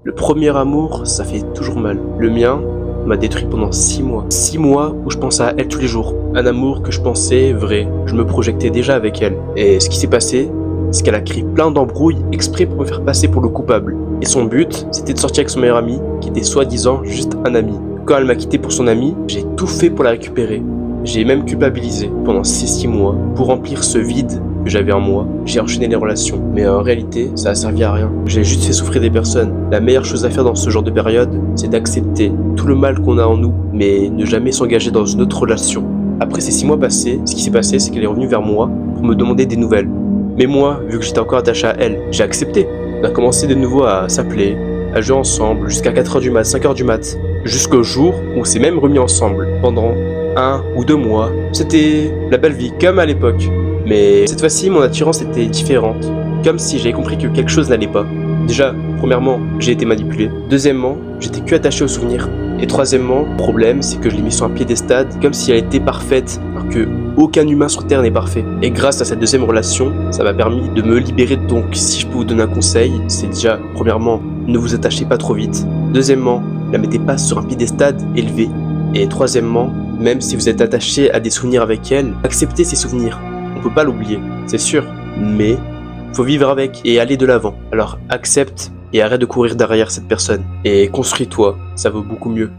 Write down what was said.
Le premier amour, ça fait toujours mal. Le mien m'a détruit pendant 6 mois. 6 mois où je pensais à elle tous les jours. Un amour que je pensais vrai. Je me projetais déjà avec elle. Et ce qui s'est passé, c'est qu'elle a créé plein d'embrouilles exprès pour me faire passer pour le coupable. Et son but, c'était de sortir avec son meilleur ami, qui était soi-disant juste un ami. Quand elle m'a quitté pour son ami, j'ai tout fait pour la récupérer. J'ai même culpabilisé pendant ces 6 mois pour remplir ce vide que j'avais en moi. J'ai enchaîné les relations, mais en réalité, ça a servi à rien. J'ai juste fait souffrir des personnes. La meilleure chose à faire dans ce genre de période, c'est d'accepter tout le mal qu'on a en nous, mais ne jamais s'engager dans une autre relation. Après ces 6 mois passés, ce qui s'est passé, c'est qu'elle est revenue vers moi pour me demander des nouvelles. Mais moi, vu que j'étais encore attaché à elle, j'ai accepté. On a commencé de nouveau à s'appeler, à jouer ensemble jusqu'à 4h du mat, 5h du mat. Jusqu'au jour où on s'est même remis ensemble pendant 1 ou 2 mois. C'était la belle vie, comme à l'époque. Mais cette fois-ci, mon attirance était différente. Comme si j'avais compris que quelque chose n'allait pas. Déjà, premièrement, j'ai été manipulé. Deuxièmement, j'étais que attaché aux souvenirs. Et troisièmement, le problème, c'est que je l'ai mis sur un piédestal comme si elle était parfaite, alors que aucun humain sur Terre n'est parfait. Et grâce à cette deuxième relation, ça m'a permis de me libérer. Donc, si je peux vous donner un conseil, c'est déjà, premièrement, ne vous attachez pas trop vite. Deuxièmement, la mettez pas sur un piédestal élevé. Et troisièmement, même si vous êtes attaché à des souvenirs avec elle, acceptez ces souvenirs. On peut pas l'oublier, c'est sûr, mais faut vivre avec et aller de l'avant. Alors accepte et arrête de courir derrière cette personne. Et construis-toi, ça vaut beaucoup mieux.